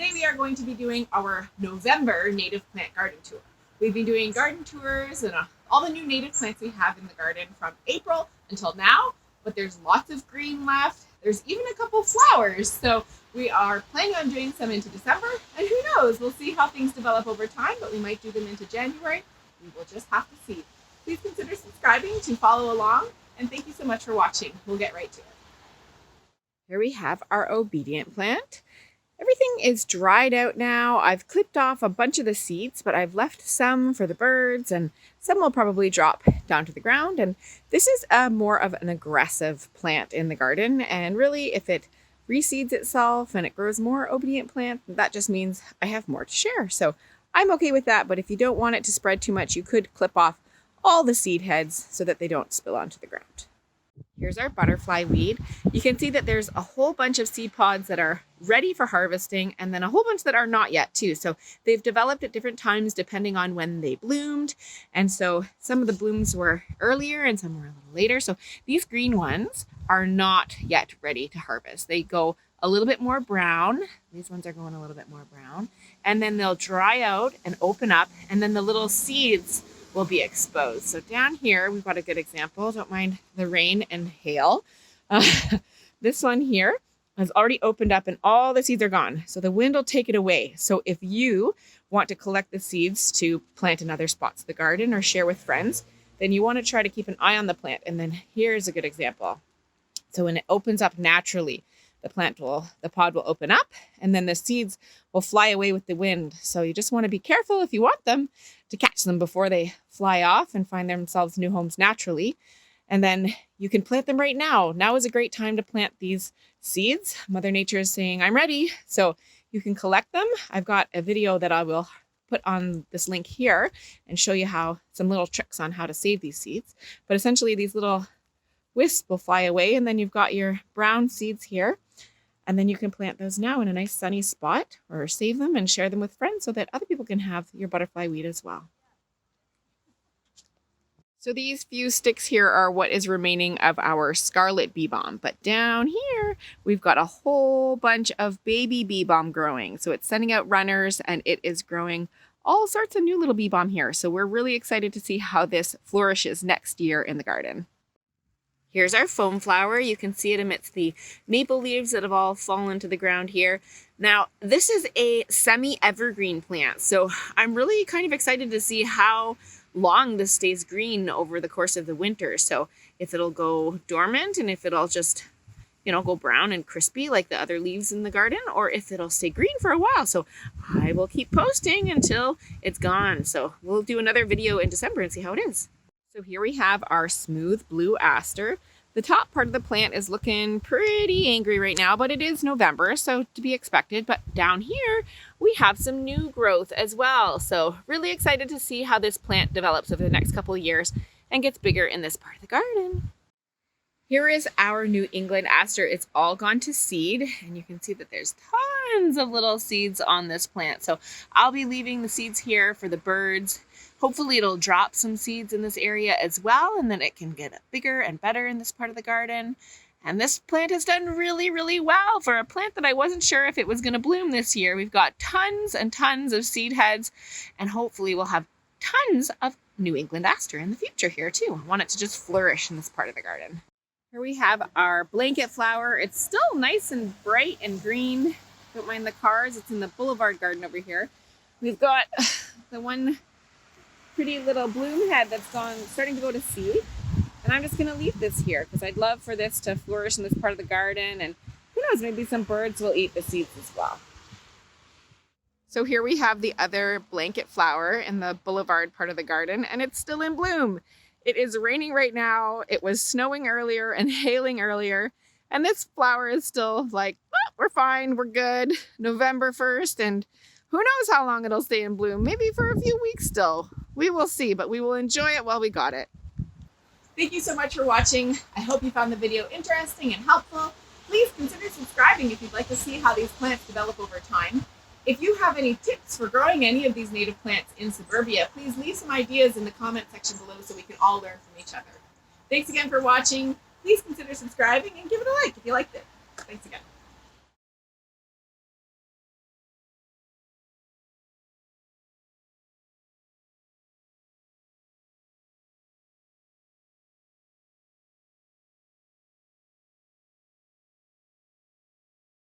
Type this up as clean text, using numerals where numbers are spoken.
Today we are going to be doing our November native plant garden tour. We've been doing garden tours and all the new native plants we have in the garden from April until now, but there's lots of green left. There's even a couple flowers, so we are planning on doing some into December, and who knows, we'll see how things develop over time, but we might do them into January. We will just have to see. Please consider subscribing to follow along, and thank you so much for watching. We'll get right to it. Here we have our obedient plant. Everything is dried out now. I've clipped off a bunch of the seeds, but I've left some for the birds, and some will probably drop down to the ground. And this is more of an aggressive plant in the garden. And really, if it reseeds itself and it grows more obedient plant, that just means I have more to share. So I'm okay with that. But if you don't want it to spread too much, you could clip off all the seed heads so that they don't spill onto the ground. Here's our butterfly weed. You can see that there's a whole bunch of seed pods that are ready for harvesting, and then a whole bunch that are not yet too. So they've developed at different times depending on when they bloomed. And so some of the blooms were earlier and some were a little later. So these green ones are not yet ready to harvest. They go a little bit more brown. These ones are going a little bit more brown. And then they'll dry out and open up, and then the little seeds will be exposed. So down here, we've got a good example. Don't mind the rain and hail. This one here has already opened up and all the seeds are gone. So the wind will take it away. So if you want to collect the seeds to plant in other spots of the garden or share with friends, then you want to try to keep an eye on the plant. And then here's a good example. So when it opens up naturally, the pod will open up, and then the seeds will fly away with the wind. So you just want to be careful if you want them to catch them before they fly off and find themselves new homes naturally. And then you can plant them right now. Now is a great time to plant these seeds. Mother Nature is saying, I'm ready. So you can collect them. I've got a video that I will put on this link here and show you some little tricks on how to save these seeds. But essentially these little wisps will fly away, and then you've got your brown seeds here. And then you can plant those now in a nice sunny spot, or save them and share them with friends so that other people can have your butterfly weed as well. So these few sticks here are what is remaining of our Scarlet Beebalm. But down here, we've got a whole bunch of baby bee balm growing. So it's sending out runners, and it is growing all sorts of new little bee balm here. So we're really excited to see how this flourishes next year in the garden. Here's our Foamflower. You can see it amidst the maple leaves that have all fallen to the ground here. Now, this is a semi-evergreen plant, so I'm really kind of excited to see how long this stays green over the course of the winter. So if it'll go dormant, and if it'll just, go brown and crispy like the other leaves in the garden, or if it'll stay green for a while. So I will keep posting until it's gone. So we'll do another video in December and see how it is. So here we have our smooth blue aster. The top part of the plant is looking pretty angry right now, but it is November, so to be expected. But down here, we have some new growth as well. So really excited to see how this plant develops over the next couple of years and gets bigger in this part of the garden. Here is our New England Aster. It's all gone to seed, and you can see that there's tons of little seeds on this plant. So I'll be leaving the seeds here for the birds. Hopefully it'll drop some seeds in this area as well, and then it can get bigger and better in this part of the garden. And this plant has done really, really well for a plant that I wasn't sure if it was going to bloom this year. We've got tons and tons of seed heads, and hopefully we'll have tons of New England Aster in the future here too. I want it to just flourish in this part of the garden. Here we have our blanket flower. It's still nice and bright and green. Don't mind the cars. It's in the boulevard garden over here. We've got the one pretty little bloom head that's starting to go to seed. And I'm just going to leave this here because I'd love for this to flourish in this part of the garden. And who knows, maybe some birds will eat the seeds as well. So here we have the other blanket flower in the boulevard part of the garden, and it's still in bloom. It is raining right now. It was snowing earlier and hailing earlier. And this flower is still like, oh, we're fine, we're good. November 1st, and who knows how long it'll stay in bloom. Maybe for a few weeks still. We will see, but we will enjoy it while we got it. Thank you so much for watching. I hope you found the video interesting and helpful. Please consider subscribing if you'd like to see how these plants develop over time. If you have any tips for growing any of these native plants in suburbia, please leave some ideas in the comment section below so we can all learn from each other. Thanks again for watching. Please consider subscribing and give it a like if you liked it. Thanks again.